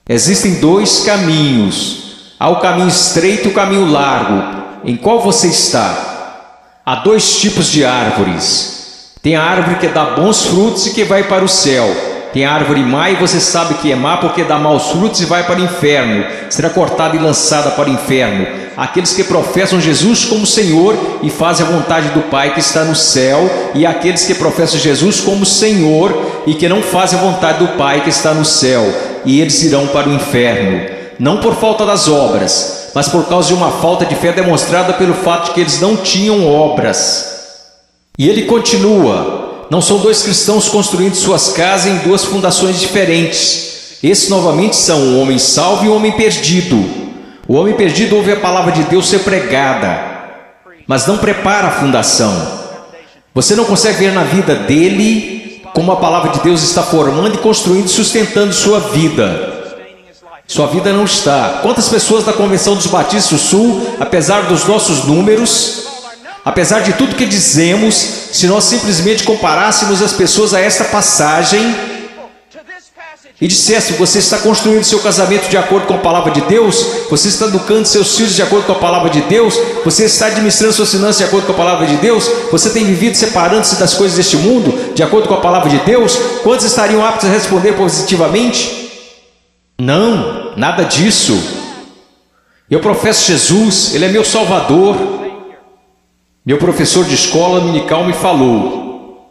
existem dois caminhos. Há o caminho estreito e o caminho largo. Em qual você está? Há dois tipos de árvores. Tem a árvore que dá bons frutos e que vai para o céu. Tem a árvore má e você sabe que é má porque dá maus frutos e vai para o inferno. Será cortada e lançada para o inferno. Aqueles que professam Jesus como Senhor e fazem a vontade do Pai que está no céu, e aqueles que professam Jesus como Senhor e que não fazem a vontade do Pai que está no céu, e eles irão para o inferno. Não por falta das obras, mas por causa de uma falta de fé demonstrada pelo fato de que eles não tinham obras. E ele continua: não são dois cristãos construindo suas casas em duas fundações diferentes. Esses novamente são o homem salvo e o homem perdido. O homem perdido ouve a palavra de Deus ser pregada, mas não prepara a fundação. Você não consegue ver na vida dele como a palavra de Deus está formando e construindo e sustentando sua vida. Sua vida não está. Quantas pessoas da Convenção dos Batistas do Sul, apesar dos nossos números, apesar de tudo que dizemos, se nós simplesmente comparássemos as pessoas a esta passagem e dissesse: você está construindo seu casamento de acordo com a palavra de Deus, você está educando seus filhos de acordo com a palavra de Deus, você está administrando suas finanças de acordo com a palavra de Deus, você tem vivido separando-se das coisas deste mundo de acordo com a palavra de Deus, quantos estariam aptos a responder positivamente? Não, nada disso. Eu professo Jesus, Ele é meu Salvador. Meu professor de escola dominical me falou.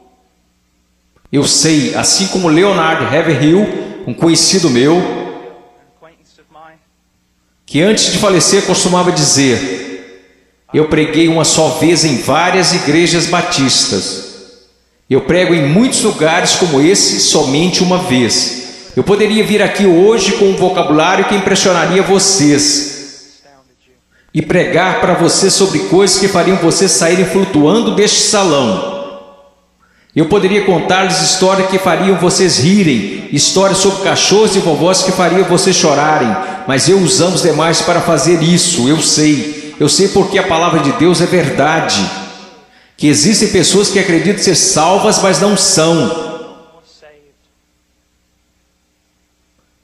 Eu sei, assim como Leonard Ravenhill, um conhecido meu, que antes de falecer costumava dizer: eu preguei uma só vez em várias igrejas batistas. Eu prego em muitos lugares como esse somente uma vez. Eu poderia vir aqui hoje com um vocabulário que impressionaria vocês e pregar para vocês sobre coisas que fariam vocês saírem flutuando deste salão. Eu poderia contar-lhes histórias que fariam vocês rirem, histórias sobre cachorros e vovós que fariam vocês chorarem, mas eu usamos demais para fazer isso. Eu sei porque a palavra de Deus é verdade. que existem pessoas que acreditam ser salvas, mas não são.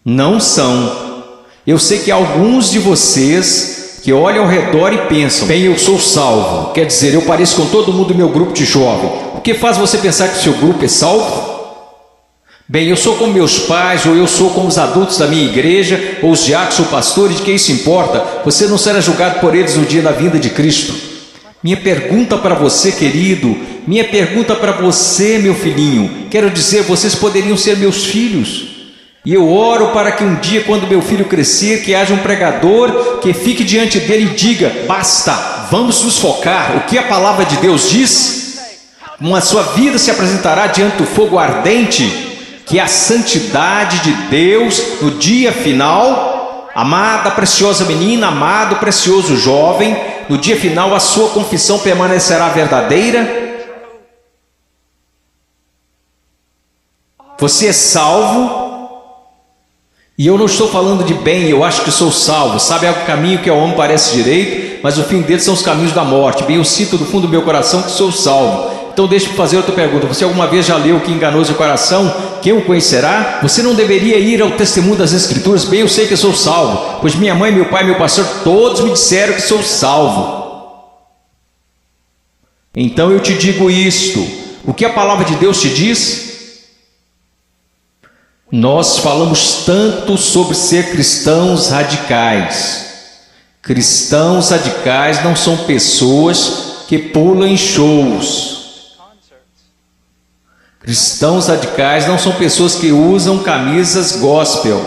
Não são. Eu sei que alguns de vocês que olham ao redor e pensam: bem, eu sou salvo, quer dizer, eu pareço com todo mundo do meu grupo de jovem. O que faz você pensar que o seu grupo é salvo? Bem, eu sou como meus pais, ou eu sou como os adultos da minha igreja, ou os diáconos ou pastores, de que isso importa? Você não será julgado por eles no dia da vinda de Cristo. Minha pergunta para você, querido, minha pergunta para você, meu filhinho, quero dizer, vocês poderiam ser meus filhos. E eu oro para que um dia, quando meu filho crescer, que haja um pregador que fique diante dele e diga: basta, vamos nos focar. O que a palavra de Deus diz? A sua vida se apresentará diante do fogo ardente, que é a santidade de Deus no dia final. Amada, preciosa menina, amado, precioso jovem, no dia final a sua confissão permanecerá verdadeira. Você é salvo. E eu não estou falando de bem, eu acho que sou salvo. Sabe, é o caminho que ao homem parece direito, mas o fim deles são os caminhos da morte. Bem, eu sinto do fundo do meu coração que sou salvo. Então deixa eu fazer outra pergunta: você alguma vez já leu Que Enganou Seu Coração? Quem o conhecerá? Você não deveria ir ao testemunho das Escrituras? Bem, eu sei que eu sou salvo, pois minha mãe, meu pai, meu pastor, todos me disseram que sou salvo. Então eu te digo isto: o que a palavra de Deus te diz? Nós falamos tanto sobre ser cristãos radicais. Cristãos radicais não são pessoas que pulam em shows. Cristãos radicais não são pessoas que usam camisas gospel.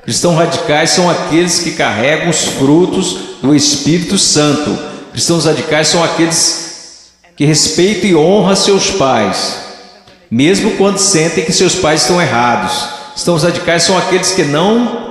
Cristãos radicais são aqueles que carregam os frutos do Espírito Santo. Cristãos radicais são aqueles que respeitam e honram seus pais, mesmo quando sentem que seus pais estão errados. Cristãos radicais são aqueles que não...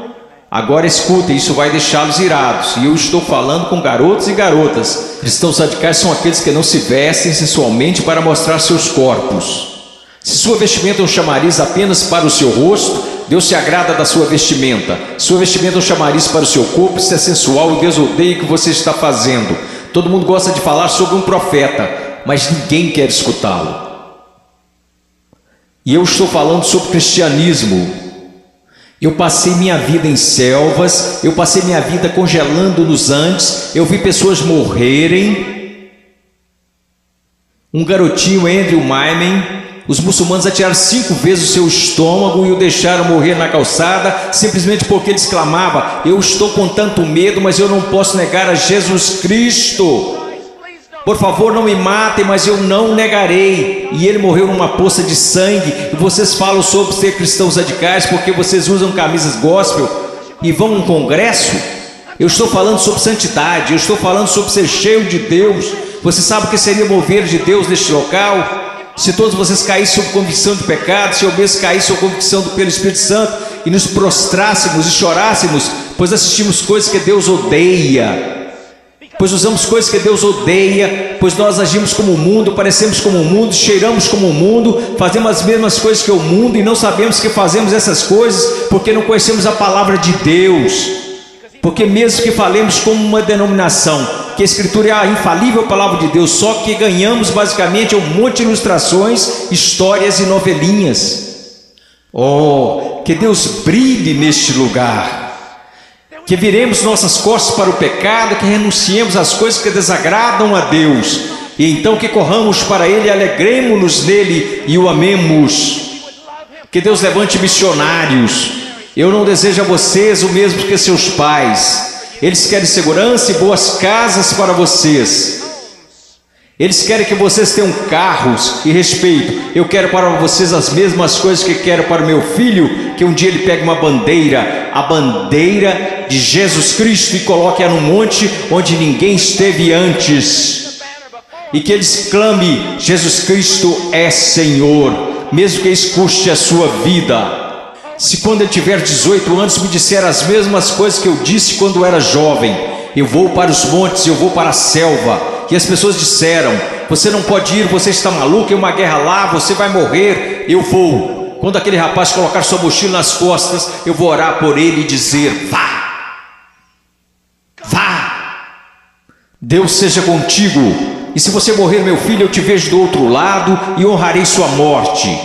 Agora escutem, isso vai deixá-los irados. E eu estou falando com garotos e garotas. Cristãos radicais são aqueles que não se vestem sensualmente para mostrar seus corpos. Se sua vestimenta é um chamariz apenas para o seu rosto, Deus se agrada da sua vestimenta. Sua vestimenta é um chamariz para o seu corpo, isso é sensual e Deus odeia o que você está fazendo. Todo mundo gosta de falar sobre um profeta, mas ninguém quer escutá-lo. E eu estou falando sobre cristianismo. Eu passei minha vida em selvas, eu passei minha vida congelando nos Andes, eu vi pessoas morrerem. Um garotinho, Andrew Myman, os muçulmanos atiraram 5 vezes o seu estômago e o deixaram morrer na calçada, simplesmente porque ele exclamava: eu estou com tanto medo, mas eu não posso negar a Jesus Cristo. Por favor, não me matem, mas eu não negarei. E ele morreu numa poça de sangue. E vocês falam sobre ser cristãos radicais porque vocês usam camisas gospel e vão a um congresso? Eu estou falando sobre santidade, eu estou falando sobre ser cheio de Deus. Você sabe o que seria mover de Deus neste local? Se todos vocês caíssem sob convicção de pecado, se eu mesmo caísse sob convicção pelo Espírito Santo e nos prostrássemos e chorássemos, pois assistimos coisas que Deus odeia. Pois usamos coisas que Deus odeia, pois nós agimos como o mundo, parecemos como o mundo, cheiramos como o mundo, fazemos as mesmas coisas que o mundo e não sabemos que fazemos essas coisas porque não conhecemos a palavra de Deus. Porque mesmo que falemos como uma denominação, que a Escritura é a infalível palavra de Deus, só que ganhamos basicamente um monte de ilustrações, histórias e novelinhas. Oh, que Deus brilhe neste lugar. Que viremos nossas costas para o pecado, que renunciemos às coisas que desagradam a Deus, e então que corramos para Ele, alegremos-nos nele e o amemos. Que Deus levante missionários. Eu não desejo a vocês o mesmo que seus pais. Eles querem segurança e boas casas para vocês. Eles querem que vocês tenham carros e respeito. Eu quero para vocês as mesmas coisas que quero para o meu filho, que um dia ele pegue uma bandeira, a bandeira de Jesus Cristo, e coloque-a num monte onde ninguém esteve antes, e que ele exclame: Jesus Cristo é Senhor, mesmo que isso custe a sua vida. Se quando ele tiver 18 anos me disser as mesmas coisas que eu disse quando era jovem: eu vou para os montes, eu vou para a selva, e as pessoas disseram: você não pode ir, você está maluco, é uma guerra lá, você vai morrer. Eu vou. Quando aquele rapaz colocar sua mochila nas costas, eu vou orar por ele e dizer: vá, vá, Deus seja contigo. E se você morrer, meu filho, eu te vejo do outro lado e honrarei sua morte.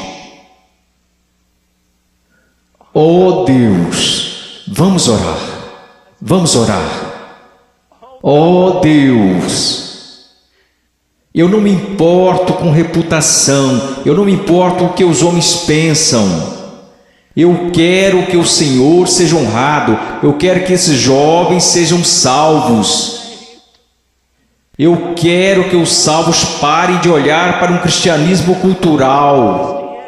Oh Deus, vamos orar, vamos orar. Oh Deus, eu não me importo com reputação, eu não me importo com o que os homens pensam. Eu quero que o Senhor seja honrado, eu quero que esses jovens sejam salvos. Eu quero que os salvos parem de olhar para um cristianismo cultural,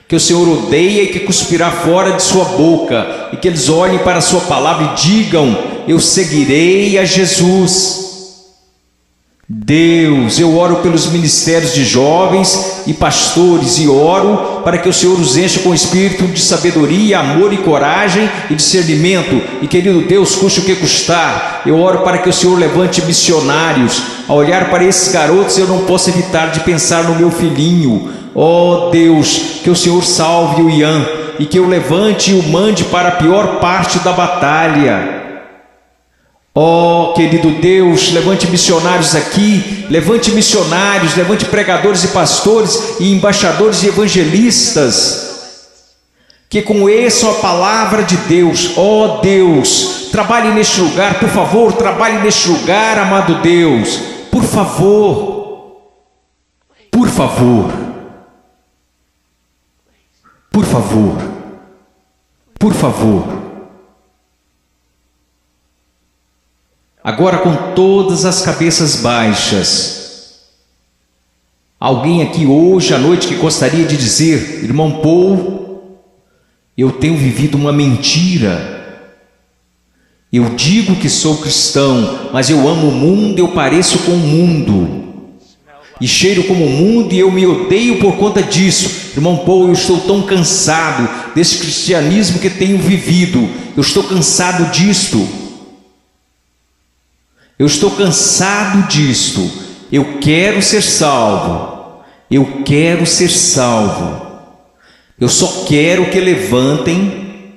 que o Senhor odeia e que cuspirá fora de sua boca, e que eles olhem para a sua palavra e digam: eu seguirei a Jesus. Deus, eu oro pelos ministérios de jovens e pastores, e oro para que o Senhor os encha com espírito de sabedoria, amor e coragem e discernimento, e querido Deus, custe o que custar, eu oro para que o Senhor levante missionários. Ao olhar para esses garotos, eu não posso evitar de pensar no meu filhinho. Oh Deus, que o Senhor salve o Ian, e que eu levante e o mande para a pior parte da batalha. Oh, querido Deus, levante missionários aqui, levante missionários, levante pregadores e pastores e embaixadores e evangelistas, que conheçam a palavra de Deus. Oh Deus, trabalhe neste lugar, por favor, trabalhe neste lugar, amado Deus, por favor, por favor, por favor, por favor. Agora, com todas as cabeças baixas, alguém aqui hoje à noite que gostaria de dizer: irmão Paul, eu tenho vivido uma mentira. Eu digo que sou cristão, mas eu amo o mundo, eu pareço com o mundo, e cheiro como o mundo, e eu me odeio por conta disso. Irmão Paul, eu estou tão cansado desse cristianismo que tenho vivido, eu estou cansado disto. Eu estou cansado disto. Eu quero ser salvo. Eu quero ser salvo. Eu só quero que levantem.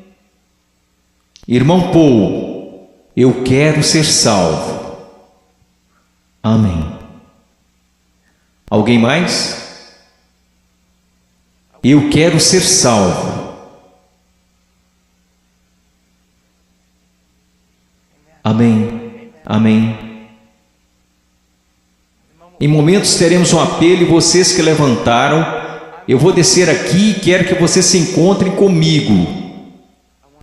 Irmão Paul, eu quero ser salvo. Amém. Alguém mais? Eu quero ser salvo. Amém. Amém. Em momentos teremos um apelo, e vocês que levantaram, eu vou descer aqui e quero que vocês se encontrem comigo.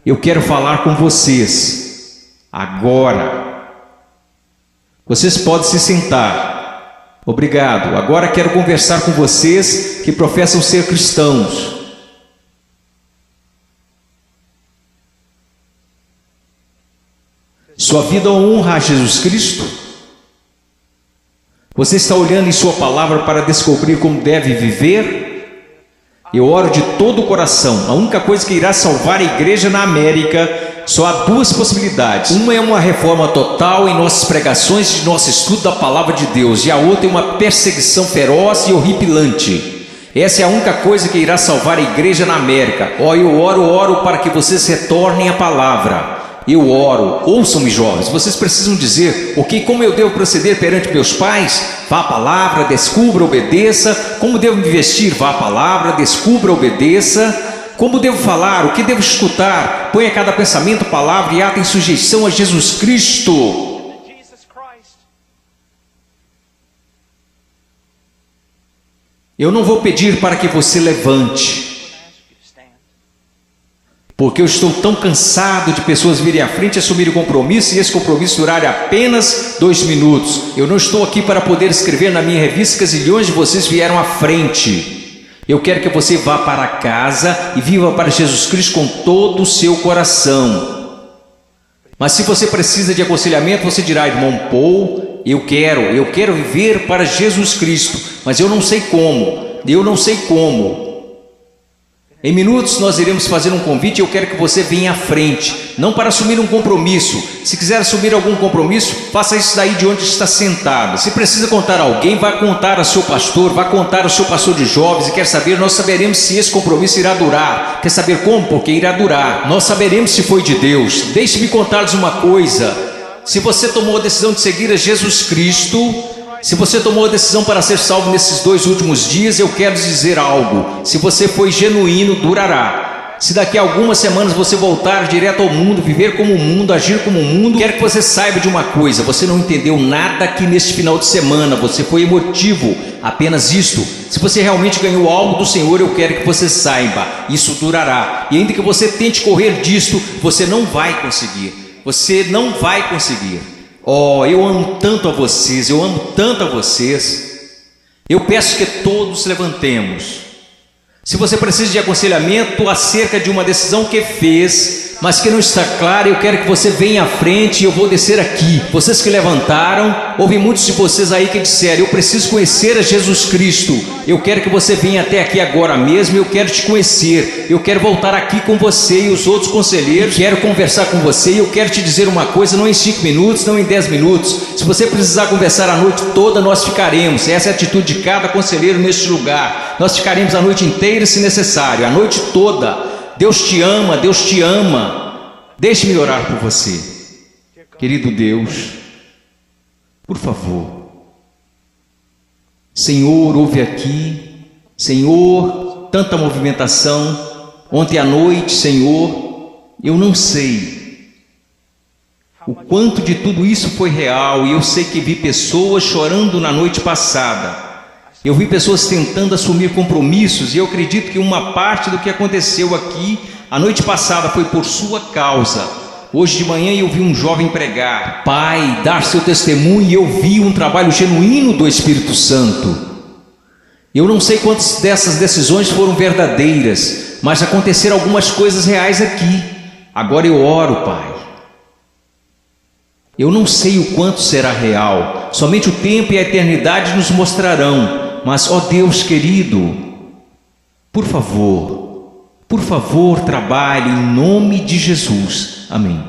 Eu quero falar com vocês agora. Vocês podem se sentar. Obrigado. Agora quero conversar com vocês que professam ser cristãos. Sua vida honra a Jesus Cristo? Você está olhando em sua palavra para descobrir como deve viver? Eu oro de todo o coração. A única coisa que irá salvar a igreja na América, só há duas possibilidades. Uma é uma reforma total em nossas pregações e nosso estudo da palavra de Deus, e a outra é uma perseguição feroz e horripilante. Essa é a única coisa que irá salvar a igreja na América. Eu oro para que vocês retornem à palavra. Eu oro, ouçam-me jovens, vocês precisam dizer: ok, como eu devo proceder perante meus pais? Vá à palavra, descubra, obedeça. Como devo me vestir? Vá à palavra, descubra, obedeça. Como devo falar? O que devo escutar? Ponha cada pensamento, palavra e ato em sujeição a Jesus Cristo. Eu não vou pedir para que você levante, porque eu estou tão cansado de pessoas virem à frente e assumirem o compromisso, e esse compromisso durar apenas 2 minutos. Eu não estou aqui para poder escrever na minha revista que zilhões de vocês vieram à frente. Eu quero que você vá para casa e viva para Jesus Cristo com todo o seu coração. Mas se você precisa de aconselhamento, você dirá: irmão Paul, eu quero viver para Jesus Cristo, mas eu não sei como. Em minutos nós iremos fazer um convite, e eu quero que você venha à frente, não para assumir um compromisso. Se quiser assumir algum compromisso, faça isso daí de onde está sentado. Se precisa contar a alguém, vá contar ao seu pastor, vá contar ao seu pastor de jovens, e quer saber, nós saberemos se esse compromisso irá durar. Quer saber como? Porque irá durar. Nós saberemos se foi de Deus. Deixe-me contar-lhes uma coisa: se você tomou a decisão de seguir a Jesus Cristo, Se você tomou a decisão para ser salvo nesses 2 últimos dias, eu quero dizer algo: se você foi genuíno, durará. Se daqui a algumas semanas você voltar direto ao mundo, viver como o mundo, agir como o mundo, quero que você saiba de uma coisa: você não entendeu nada aqui neste final de semana, você foi emotivo, apenas isto. Se você realmente ganhou algo do Senhor, eu quero que você saiba, isso durará. E ainda que você tente correr disto, você não vai conseguir. Você não vai conseguir. Oh, eu amo tanto a vocês, eu amo tanto a vocês. Eu peço que todos levantemos. Se você precisa de aconselhamento acerca de uma decisão que fez, mas que não está clara, eu quero que você venha à frente e eu vou descer aqui. Vocês que levantaram, houve muitos de vocês aí que disseram: eu preciso conhecer a Jesus Cristo. Eu quero que você venha até aqui agora mesmo, eu quero te conhecer. Eu quero voltar aqui com você e os outros conselheiros. Quero conversar com você e eu quero te dizer uma coisa, não em 5 minutos, não em 10 minutos. Se você precisar conversar a noite toda, nós ficaremos. Essa é a atitude de cada conselheiro neste lugar. Nós ficaremos a noite inteira se necessário, a noite toda. Deus te ama, Deus te ama. Deixe-me orar por você. Querido Deus, por favor, Senhor, ouve aqui. Senhor, tanta movimentação. Ontem à noite, Senhor, eu não sei o quanto de tudo isso foi real. E eu sei que vi pessoas chorando na noite passada. Eu vi pessoas tentando assumir compromissos, e eu acredito que uma parte do que aconteceu aqui a noite passada foi por sua causa. Hoje de manhã eu vi um jovem pregar, Pai, dar seu testemunho, e eu vi um trabalho genuíno do Espírito Santo. Eu não sei quantas dessas decisões foram verdadeiras, mas aconteceram algumas coisas reais aqui. Agora eu oro, Pai. Eu não sei o quanto será real, somente o tempo e a eternidade nos mostrarão. Mas, ó Deus querido, por favor, trabalhe em nome de Jesus. Amém.